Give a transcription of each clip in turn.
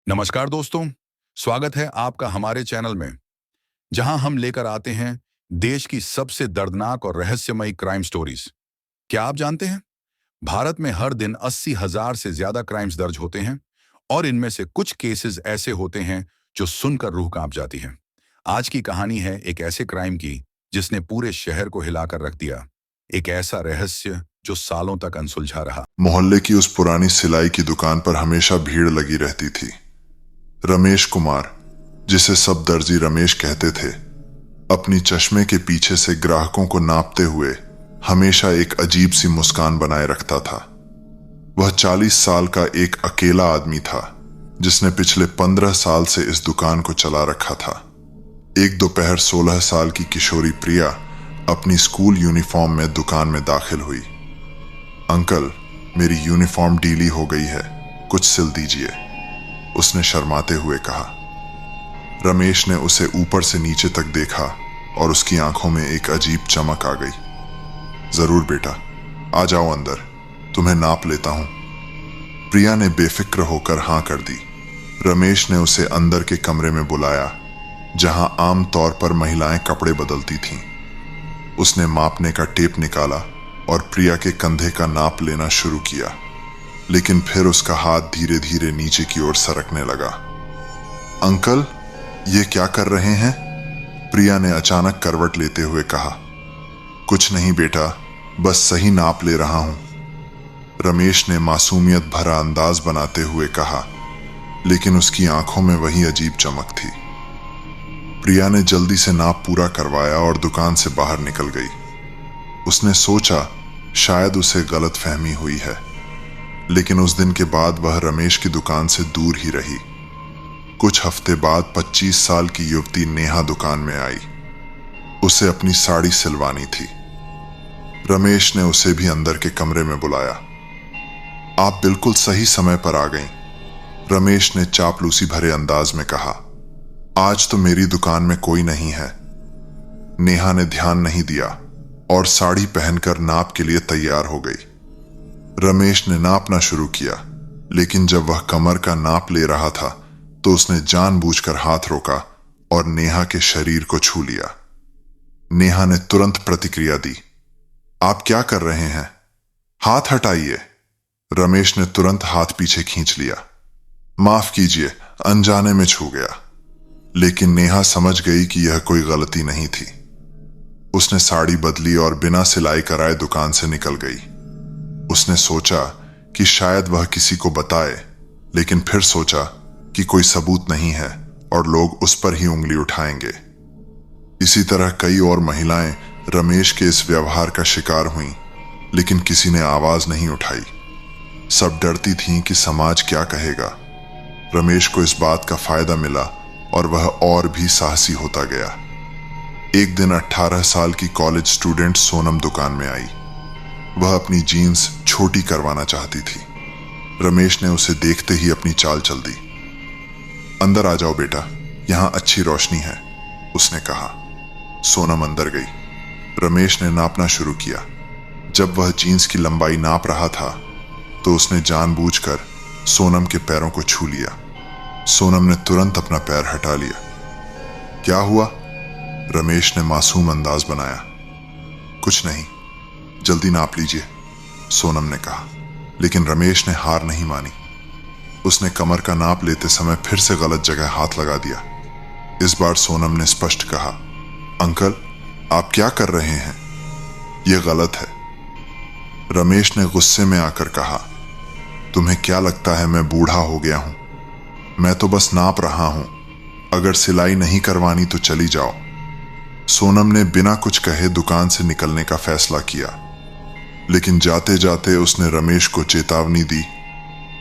नमस्कार दोस्तों, स्वागत है आपका हमारे चैनल में, जहां हम लेकर आते हैं देश की सबसे दर्दनाक और रहस्यमयी क्राइम स्टोरीज। क्या आप जानते हैं, भारत में हर दिन 80,000 से ज्यादा क्राइम्स दर्ज होते हैं और इनमें से कुछ केसेस ऐसे होते हैं जो सुनकर रूह कांप जाती है। आज की कहानी है एक ऐसे क्राइम की जिसने पूरे शहर को हिलाकर रख दिया। एक ऐसा रहस्य जो सालों तक अनसुलझा रहा। मोहल्ले की उस पुरानी सिलाई की दुकान पर हमेशा भीड़ लगी रहती थी। रमेश कुमार, जिसे सब दर्जी रमेश कहते थे, अपनी चश्मे के पीछे से ग्राहकों को नापते हुए हमेशा एक अजीब सी मुस्कान बनाए रखता था। वह 40 साल का एक अकेला आदमी था जिसने पिछले 15 साल से इस दुकान को चला रखा था। एक दोपहर 16 साल की किशोरी प्रिया अपनी स्कूल यूनिफॉर्म में दुकान में दाखिल हुई। अंकल, मेरी यूनिफॉर्म ढीली हो गई है, कुछ सिल दीजिए, उसने शर्माते हुए कहा। रमेश ने उसे ऊपर से नीचे तक देखा और उसकी आंखों में एक अजीब चमक आ गई। जरूर बेटा, आ जाओ अंदर, तुम्हें नाप लेता हूं। प्रिया ने बेफिक्र होकर हां कर दी। रमेश ने उसे अंदर के कमरे में बुलाया, जहां आम तौर पर महिलाएं कपड़े बदलती थीं। उसने मापने का टेप निकाला और प्रिया के कंधे का नाप लेना शुरू किया, लेकिन फिर उसका हाथ धीरे धीरे नीचे की ओर सरकने लगा। अंकल, ये क्या कर रहे हैं? प्रिया ने अचानक करवट लेते हुए कहा। कुछ नहीं बेटा, बस सही नाप ले रहा हूं, रमेश ने मासूमियत भरा अंदाज बनाते हुए कहा, लेकिन उसकी आंखों में वही अजीब चमक थी। प्रिया ने जल्दी से नाप पूरा करवाया और दुकान से बाहर निकल गई। उसने सोचा शायद उसे गलतफहमी हुई है, लेकिन उस दिन के बाद वह रमेश की दुकान से दूर ही रही। कुछ हफ्ते बाद 25 साल की युवती नेहा दुकान में आई। उसे अपनी साड़ी सिलवानी थी। रमेश ने उसे भी अंदर के कमरे में बुलाया। आप बिल्कुल सही समय पर आ गईं, रमेश ने चापलूसी भरे अंदाज में कहा। आज तो मेरी दुकान में कोई नहीं है। नेहा ने ध्यान नहीं दिया और साड़ी पहनकर नाप के लिए तैयार हो गई। रमेश ने नापना शुरू किया, लेकिन जब वह कमर का नाप ले रहा था तो उसने जानबूझकर हाथ रोका और नेहा के शरीर को छू लिया। नेहा ने तुरंत प्रतिक्रिया दी। आप क्या कर रहे हैं? हाथ हटाइए। रमेश ने तुरंत हाथ पीछे खींच लिया। माफ कीजिए, अनजाने में छू गया। लेकिन नेहा समझ गई कि यह कोई गलती नहीं थी। उसने साड़ी बदली और बिना सिलाई कराए दुकान से निकल गई। उसने सोचा कि शायद वह किसी को बताए, लेकिन फिर सोचा कि कोई सबूत नहीं है और लोग उस पर ही उंगली उठाएंगे। इसी तरह कई और महिलाएं रमेश के इस व्यवहार का शिकार हुईं, लेकिन किसी ने आवाज नहीं उठाई। सब डरती थीं कि समाज क्या कहेगा। रमेश को इस बात का फायदा मिला और वह और भी साहसी होता गया। एक दिन 18 साल की कॉलेज स्टूडेंट सोनम दुकान में आई। वह अपनी जीन्स छोटी करवाना चाहती थी। रमेश ने उसे देखते ही अपनी चाल चल दी। अंदर आ जाओ बेटा, यहां अच्छी रोशनी है, उसने कहा। सोनम अंदर गई। रमेश ने नापना शुरू किया। जब वह जीन्स की लंबाई नाप रहा था तो उसने जानबूझकर सोनम के पैरों को छू लिया। सोनम ने तुरंत अपना पैर हटा लिया। क्या हुआ? रमेश ने मासूम अंदाज बनाया। कुछ नहीं, जल्दी नाप लीजिए, सोनम ने कहा। लेकिन रमेश ने हार नहीं मानी। उसने कमर का नाप लेते समय फिर से गलत जगह हाथ लगा दिया। इस बार सोनम ने स्पष्ट कहा, अंकल, आप क्या कर रहे हैं? यह गलत है। रमेश ने गुस्से में आकर कहा, तुम्हें क्या लगता है मैं बूढ़ा हो गया हूं? मैं तो बस नाप रहा हूं, अगर सिलाई नहीं करवानी तो चली जाओ। सोनम ने बिना कुछ कहे दुकान से निकलने का फैसला किया, लेकिन जाते जाते उसने रमेश को चेतावनी दी,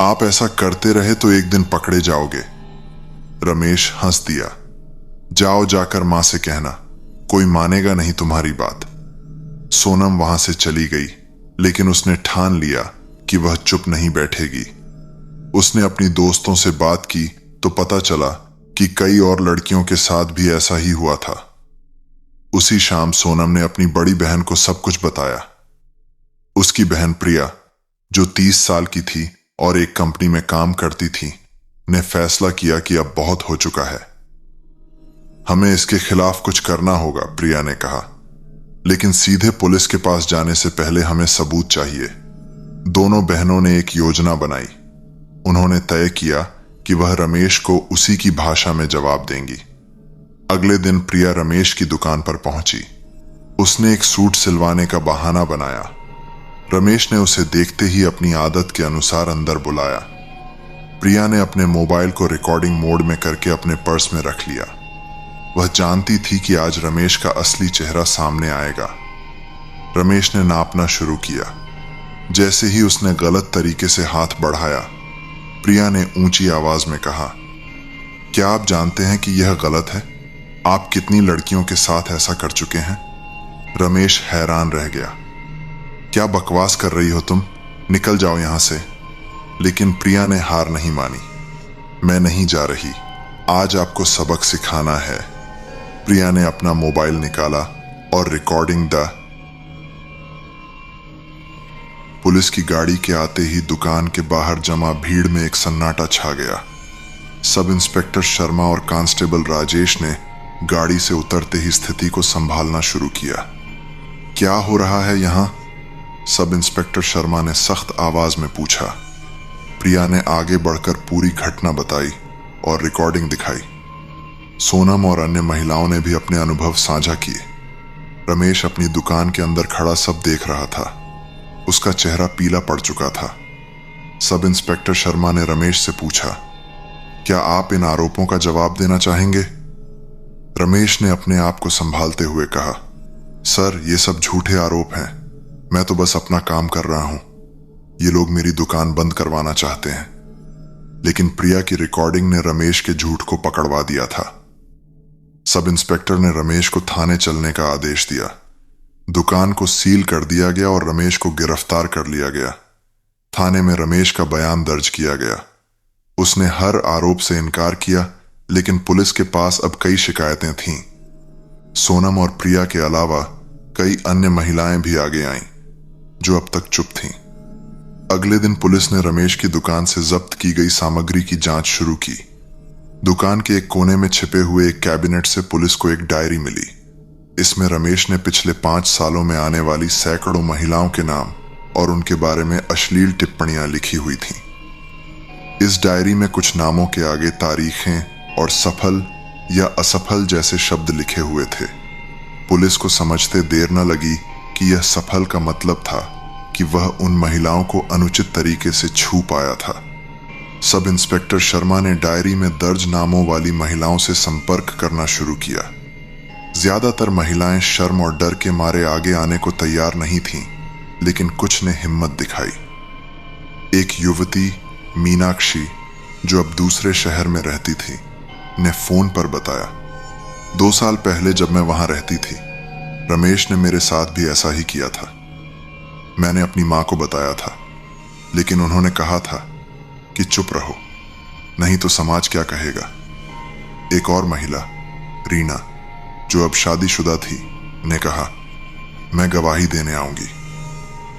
आप ऐसा करते रहे तो एक दिन पकड़े जाओगे। रमेश हंस दिया। जाओ, जाकर मां से कहना, कोई मानेगा नहीं तुम्हारी बात। सोनम वहां से चली गई, लेकिन उसने ठान लिया कि वह चुप नहीं बैठेगी। उसने अपनी दोस्तों से बात की तो पता चला कि कई और लड़कियों के साथ भी ऐसा ही हुआ था। उसी शाम सोनम ने अपनी बड़ी बहन को सब कुछ बताया। उसकी बहन प्रिया, जो 30 साल की थी और एक कंपनी में काम करती थी, ने फैसला किया कि अब बहुत हो चुका है, हमें इसके खिलाफ कुछ करना होगा। प्रिया ने कहा, लेकिन सीधे पुलिस के पास जाने से पहले हमें सबूत चाहिए। दोनों बहनों ने एक योजना बनाई। उन्होंने तय किया कि वह रमेश को उसी की भाषा में जवाब देंगी। अगले दिन प्रिया रमेश की दुकान पर पहुंची। उसने एक सूट सिलवाने का बहाना बनाया। रमेश ने उसे देखते ही अपनी आदत के अनुसार अंदर बुलाया। प्रिया ने अपने मोबाइल को रिकॉर्डिंग मोड में करके अपने पर्स में रख लिया। वह जानती थी कि आज रमेश का असली चेहरा सामने आएगा। रमेश ने नापना शुरू किया। जैसे ही उसने गलत तरीके से हाथ बढ़ाया, प्रिया ने ऊंची आवाज में कहा, क्या आप जानते हैं कि यह गलत है? आप कितनी लड़कियों के साथ ऐसा कर चुके हैं? रमेश हैरान रह गया। क्या बकवास कर रही हो तुम? निकल जाओ यहां से। लेकिन प्रिया ने हार नहीं मानी। मैं नहीं जा रही, आज आपको सबक सिखाना है। प्रिया ने अपना मोबाइल निकाला और रिकॉर्डिंग द। पुलिस की गाड़ी के आते ही दुकान के बाहर जमा भीड़ में एक सन्नाटा छा गया। सब इंस्पेक्टर शर्मा और कांस्टेबल राजेश ने गाड़ी से उतरते ही स्थिति को संभालना शुरू किया। क्या हो रहा है यहां? सब इंस्पेक्टर शर्मा ने सख्त आवाज में पूछा। प्रिया ने आगे बढ़कर पूरी घटना बताई और रिकॉर्डिंग दिखाई। सोनम और अन्य महिलाओं ने भी अपने अनुभव साझा किए। रमेश अपनी दुकान के अंदर खड़ा सब देख रहा था। उसका चेहरा पीला पड़ चुका था। सब इंस्पेक्टर शर्मा ने रमेश से पूछा, क्या आप इन आरोपों का जवाब देना चाहेंगे? रमेश ने अपने आप को संभालते हुए कहा, सर, ये सब झूठे आरोप हैं। मैं तो बस अपना काम कर रहा हूं। ये लोग मेरी दुकान बंद करवाना चाहते हैं। लेकिन प्रिया की रिकॉर्डिंग ने रमेश के झूठ को पकड़वा दिया था। सब इंस्पेक्टर ने रमेश को थाने चलने का आदेश दिया। दुकान को सील कर दिया गया और रमेश को गिरफ्तार कर लिया गया। थाने में रमेश का बयान दर्ज किया गया। उसने हर आरोप से इनकार किया, लेकिन पुलिस के पास अब कई शिकायतें थीं। सोनम और प्रिया के अलावा कई अन्य महिलाएं भी आगे आईं, जो अब तक चुप थीं। अगले दिन पुलिस ने रमेश की दुकान से जब्त की गई सामग्री की जांच शुरू की। दुकान के एक कोने में छिपे हुए एक कैबिनेट से पुलिस को एक डायरी मिली। इसमें रमेश ने पिछले 5 सालों में आने वाली सैकड़ों महिलाओं के नाम और उनके बारे में अश्लील टिप्पणियां लिखी हुई थीं। इस डायरी में कुछ नामों के आगे तारीखें और सफल या असफल जैसे शब्द लिखे हुए थे। पुलिस को समझते देर न लगी कि यह सफल का मतलब था कि वह उन महिलाओं को अनुचित तरीके से छू पाया था। सब इंस्पेक्टर शर्मा ने डायरी में दर्ज नामों वाली महिलाओं से संपर्क करना शुरू किया। ज्यादातर महिलाएं शर्म और डर के मारे आगे आने को तैयार नहीं थीं, लेकिन कुछ ने हिम्मत दिखाई। एक युवती मीनाक्षी, जो अब दूसरे शहर में रहती थी, ने फोन पर बताया, 2 साल पहले जब मैं वहां रहती थी, रमेश ने मेरे साथ भी ऐसा ही किया था। मैंने अपनी मां को बताया था, लेकिन उन्होंने कहा था कि चुप रहो, नहीं तो समाज क्या कहेगा। एक और महिला, रीना, जो अब शादीशुदा थी, ने कहा, मैं गवाही देने आऊंगी।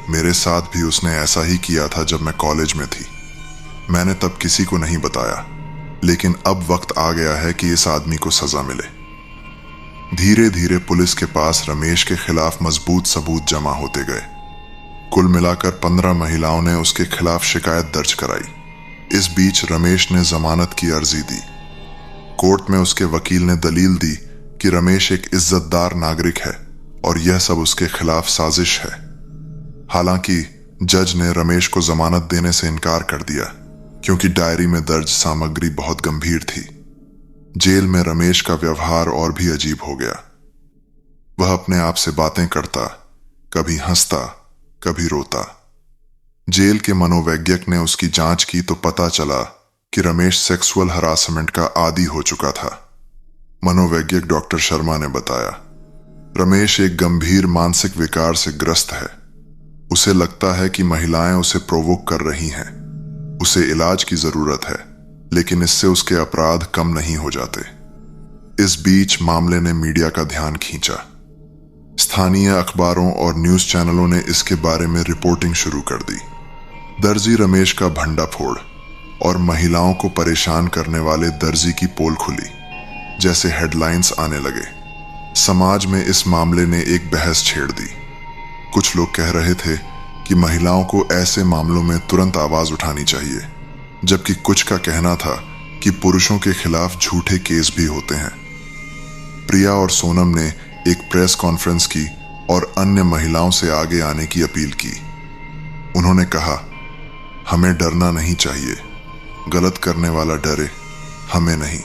मेरे साथ भी उसने ऐसा ही किया था जब मैं कॉलेज में थी। मैंने तब किसी को नहीं बताया, लेकिन अब वक्त आ गया है कि इस आदमी को सजा मिले। धीरे धीरे पुलिस के पास रमेश के खिलाफ मजबूत सबूत जमा होते गए। कुल मिलाकर 15 महिलाओं ने उसके खिलाफ शिकायत दर्ज कराई। इस बीच रमेश ने जमानत की अर्जी दी। कोर्ट में उसके वकील ने दलील दी कि रमेश एक इज्जतदार नागरिक है और यह सब उसके खिलाफ साजिश है। हालांकि जज ने रमेश को जमानत देने से इनकार कर दिया, क्योंकि डायरी में दर्ज सामग्री बहुत गंभीर थी। जेल में रमेश का व्यवहार और भी अजीब हो गया। वह अपने आप से बातें करता, कभी हंसता, कभी रोता। जेल के मनोवैज्ञिक ने उसकी जांच की तो पता चला कि रमेश सेक्सुअल हरासमेंट का आदी हो चुका था। मनोवैज्ञिक डॉक्टर शर्मा ने बताया, रमेश एक गंभीर मानसिक विकार से ग्रस्त है। उसे लगता है कि महिलाएं उसे प्रोवोक कर रही हैं। उसे इलाज की जरूरत है, लेकिन इससे उसके अपराध कम नहीं हो जाते। इस बीच मामले ने मीडिया का ध्यान खींचा। स्थानीय अखबारों और न्यूज चैनलों ने इसके बारे में रिपोर्टिंग शुरू कर दी। दर्जी रमेश का भंडाफोड़, और महिलाओं को परेशान करने वाले दर्जी की पोल खुली। जैसे हेडलाइंस आने लगे। समाज में इस मामले ने एक बहस छेड़ दी। कुछ लोग कह रहे थे कि महिलाओं को ऐसे मामलों में तुरंत आवाज उठानी चाहिए, जबकि कुछ का कहना था कि पुरुषों के खिलाफ झूठे केस भी होते हैं। प्रिया और सोनम ने एक प्रेस कॉन्फ्रेंस की और अन्य महिलाओं से आगे आने की अपील की। उन्होंने कहा, हमें डरना नहीं चाहिए, गलत करने वाला डरे, हमें नहीं।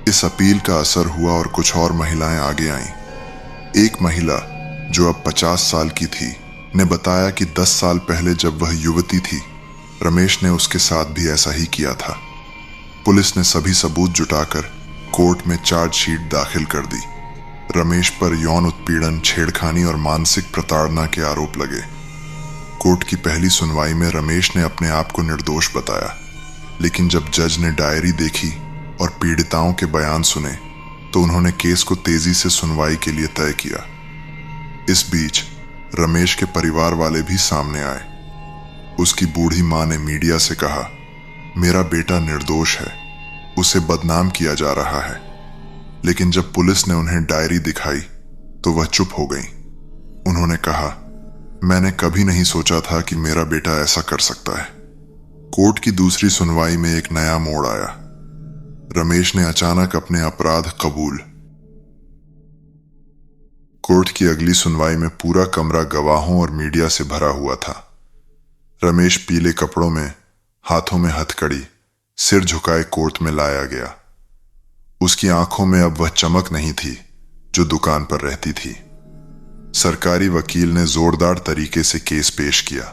इस अपील का असर हुआ और कुछ और महिलाएं आगे आईं। एक महिला जो अब 50 साल की थी ने बताया कि 10 साल पहले जब वह युवती थी, रमेश ने उसके साथ भी ऐसा ही किया था। पुलिस ने सभी सबूत जुटाकर कोर्ट में चार्जशीट दाखिल कर दी। रमेश पर यौन उत्पीड़न, छेड़खानी और मानसिक प्रताड़ना के आरोप लगे। कोर्ट की पहली सुनवाई में रमेश ने अपने आप को निर्दोष बताया, लेकिन जब जज ने डायरी देखी और पीड़िताओं के बयान सुने तो उन्होंने केस को तेजी से सुनवाई के लिए तय किया। इस बीच रमेश के परिवार वाले भी सामने आए। उसकी बूढ़ी मां ने मीडिया से कहा, मेरा बेटा निर्दोष है, उसे बदनाम किया जा रहा है। लेकिन जब पुलिस ने उन्हें डायरी दिखाई तो वह चुप हो गई। उन्होंने कहा, मैंने कभी नहीं सोचा था कि मेरा बेटा ऐसा कर सकता है। कोर्ट की दूसरी सुनवाई में एक नया मोड़ आया। रमेश ने अचानक अपने अपराध कबूल। कोर्ट की अगली सुनवाई में पूरा कमरा गवाहों और मीडिया से भरा हुआ था। रमेश पीले कपड़ों में, हाथों में हथकड़ी, सिर झुकाए कोर्ट में लाया गया। उसकी आंखों में अब वह चमक नहीं थी जो दुकान पर रहती थी। सरकारी वकील ने जोरदार तरीके से केस पेश किया।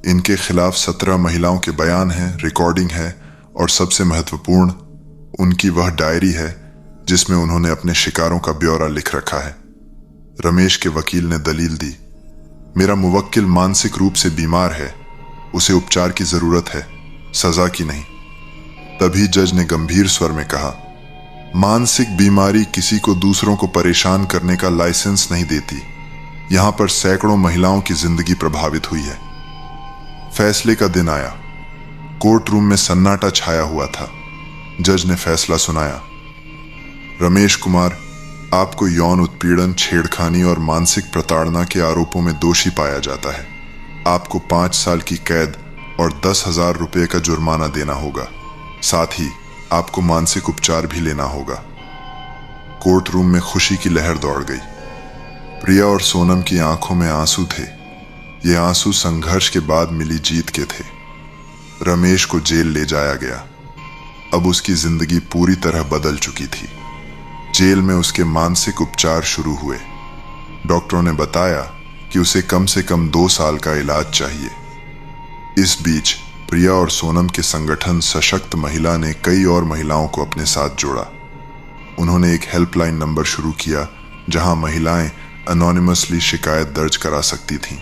इनके खिलाफ 17 महिलाओं के बयान हैं, रिकॉर्डिंग है और सबसे महत्वपूर्ण उनकी वह डायरी है जिसमें उन्होंने अपने शिकारों का ब्यौरा लिख रखा है। रमेश के वकील ने दलील दी, मेरा मुवक्किल मानसिक रूप से बीमार है, उसे उपचार की जरूरत है, सजा की नहीं। तभी जज ने गंभीर स्वर में कहा, मानसिक बीमारी किसी को दूसरों को परेशान करने का लाइसेंस नहीं देती। यहां पर सैकड़ों महिलाओं की जिंदगी प्रभावित हुई है। फैसले का दिन आया। कोर्ट रूम में सन्नाटा छाया हुआ था। जज ने फैसला सुनाया, रमेश कुमार, आपको यौन उत्पीड़न, छेड़खानी और मानसिक प्रताड़ना के आरोपों में दोषी पाया जाता है। आपको 5 साल की कैद और 10,000 रुपये का जुर्माना देना होगा। साथ ही आपको मानसिक उपचार भी लेना होगा। कोर्ट रूम में खुशी की लहर दौड़ गई। प्रिया और सोनम की आंखों में आंसू थे। ये आंसू संघर्ष के बाद मिली जीत के थे। रमेश को जेल ले जाया गया। अब उसकी जिंदगी पूरी तरह बदल चुकी थी। जेल में उसके मानसिक उपचार शुरू हुए। डॉक्टरों ने बताया कि उसे कम से कम 2 साल का इलाज चाहिए। इस बीच प्रिया और सोनम के संगठन सशक्त महिला ने कई और महिलाओं को अपने साथ जोड़ा। उन्होंने एक हेल्पलाइन नंबर शुरू किया जहां महिलाएं एनोनिमसली शिकायत दर्ज करा सकती थीं।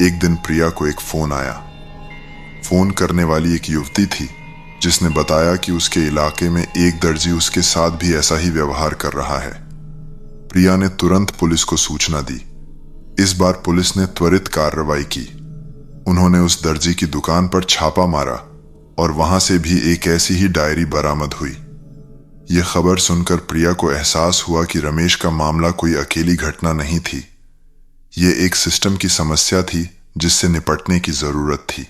एक दिन प्रिया को एक फोन आया। फोन करने वाली एक युवती थी जिसने बताया कि उसके इलाके में एक दर्जी उसके साथ भी ऐसा ही व्यवहार कर रहा है। प्रिया ने तुरंत पुलिस को सूचना दी। इस बार पुलिस ने त्वरित कार्रवाई की। उन्होंने उस दर्जी की दुकान पर छापा मारा और वहां से भी एक ऐसी ही डायरी बरामद हुई। यह खबर सुनकर प्रिया को एहसास हुआ कि रमेश का मामला कोई अकेली घटना नहीं थी। यह एक सिस्टम की समस्या थी जिससे निपटने की जरूरत थी।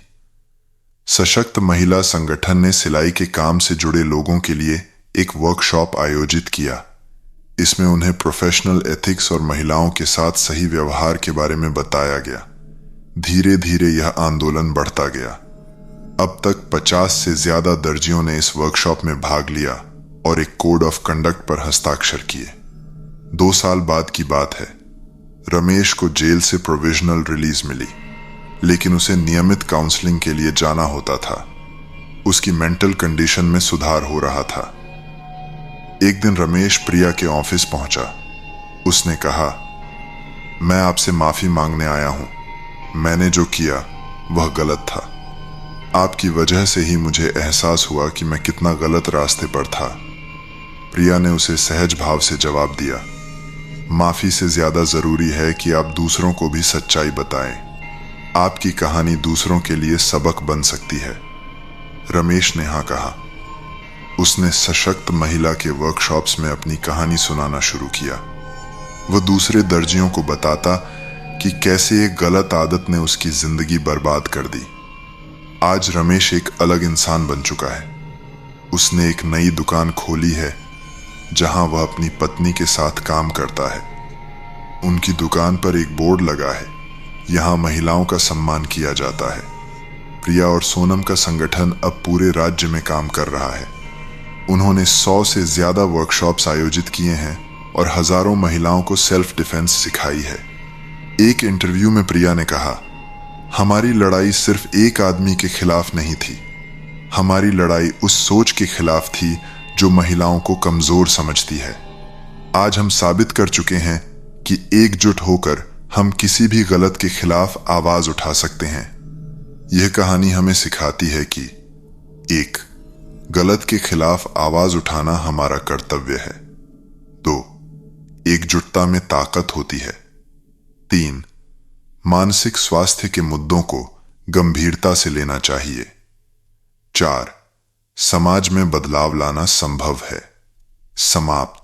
सशक्त महिला संगठन ने सिलाई के काम से जुड़े लोगों के लिए एक वर्कशॉप आयोजित किया। इसमें उन्हें प्रोफेशनल एथिक्स और महिलाओं के साथ सही व्यवहार के बारे में बताया गया। धीरे धीरे यह आंदोलन बढ़ता गया। अब तक 50 से ज्यादा दर्जियों ने इस वर्कशॉप में भाग लिया और एक कोड ऑफ कंडक्ट पर हस्ताक्षर किए। 2 साल बाद की बात है। रमेश को जेल से प्रोविजनल रिलीज मिली, लेकिन उसे नियमित काउंसलिंग के लिए जाना होता था। उसकी मेंटल कंडीशन में सुधार हो रहा था। एक दिन रमेश प्रिया के ऑफिस पहुंचा। उसने कहा, मैं आपसे माफी मांगने आया हूं। मैंने जो किया वह गलत था। आपकी वजह से ही मुझे एहसास हुआ कि मैं कितना गलत रास्ते पर था। प्रिया ने उसे सहज भाव से जवाब दिया, माफी से ज्यादा जरूरी है कि आप दूसरों को भी सच्चाई बताएं। आपकी कहानी दूसरों के लिए सबक बन सकती है। रमेश ने हाँ कहा। उसने सशक्त महिला के वर्कशॉप्स में अपनी कहानी सुनाना शुरू किया। वह दूसरे दर्जियों को बताता कि कैसे एक गलत आदत ने उसकी जिंदगी बर्बाद कर दी। आज रमेश एक अलग इंसान बन चुका है। उसने एक नई दुकान खोली है जहां वह अपनी पत्नी के साथ काम करता है। उनकी दुकान पर एक बोर्ड लगा है, यहां महिलाओं का सम्मान किया जाता है। प्रिया और सोनम का संगठन अब पूरे राज्य में काम कर रहा है। उन्होंने 100 से ज्यादा वर्कशॉप्स आयोजित किए हैं और हजारों महिलाओं को सेल्फ डिफेंस सिखाई है। एक इंटरव्यू में प्रिया ने कहा, हमारी लड़ाई सिर्फ एक आदमी के खिलाफ नहीं थी, हमारी लड़ाई उस सोच के खिलाफ थी जो महिलाओं को कमजोर समझती है। आज हम साबित कर चुके हैं कि एकजुट होकर हम किसी भी गलत के खिलाफ आवाज उठा सकते हैं। यह कहानी हमें सिखाती है कि 1. गलत के खिलाफ आवाज उठाना हमारा कर्तव्य है। 2. एकजुटता में ताकत होती है। 3. मानसिक स्वास्थ्य के मुद्दों को गंभीरता से लेना चाहिए। 4. समाज में बदलाव लाना संभव है। समाप्त।